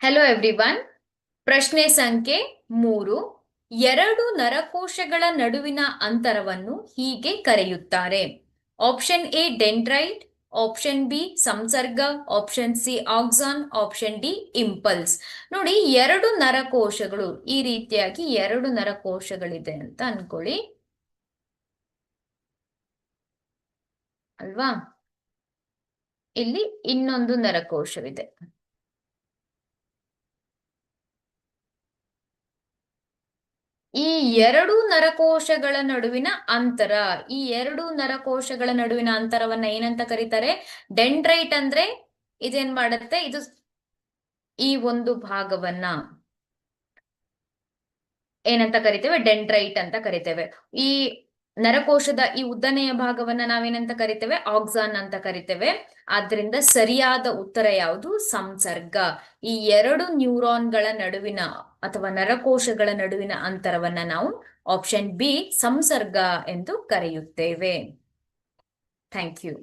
Hello everyone. ಪ್ರಶ್ನೆ ಸಂಖ್ಯೆ 3. ಎರಡು ನರಕೋಶಗಳ ನಡುವಿನ ಅಂತರವನ್ನು ಹೀಗೆ ಕರೆಯುತ್ತಾರೆ. Option A dendrite, option B ಸಂಸರ್ಗ, option C axon, option D impulse. ನೋಡಿ, ಎರಡು ನರಕೋಶಗಳು, ಈ ರೀತಿಯಾಗಿ ಎರಡು ನರಕೋಶಗಳಿದೆ ಅಂತ ಅನ್ಕೊಳ್ಳಿ ಅಲ್ವಾ. ಇಲ್ಲಿ ಇನ್ನೊಂದು ನರಕೋಶವಿದೆ. ಈ ಎರಡು ನರಕೋಶಗಳ ನಡುವಿನ ಅಂತರ, ಈ ಎರಡು ನರಕೋಶಗಳ ನಡುವಿನ ಅಂತರವನ್ನ ಏನಂತ ಕರೀತಾರೆ? ಡೆಂಡ್ರೈಟ್ ಅಂದ್ರೆ ಇದೇನ್ ಮಾಡುತ್ತೆ, ಇದು ಈ ಒಂದು ಭಾಗವನ್ನ ಏನಂತ ಕರಿತೇವೆ? ಡೆಂಡ್ರೈಟ್ ಅಂತ ಕರಿತೇವೆ. ಈ ನರಕೋಶದ ಈ ಉದ್ದನೆಯ ಭಾಗವನ್ನ ನಾವೇನಂತ ಕರಿತೇವೆ? ಆಕ್ಸಾನ್ ಅಂತ ಕರಿತೇವೆ. ಆದ್ರಿಂದ ಸರಿಯಾದ ಉತ್ತರ ಯಾವುದು? ಸಂಸರ್ಗ. ಈ ಎರಡು ನ್ಯೂರಾನ್ಗಳ ನಡುವಿನ ಅಥವಾ ನರಕೋಶಗಳ ನಡುವಿನ ಅಂತರವನ್ನ ನಾವು ಆಪ್ಷನ್ ಬಿ ಸಂಸರ್ಗ ಎಂದು ಕರೆಯುತ್ತೇವೆ. Thank you.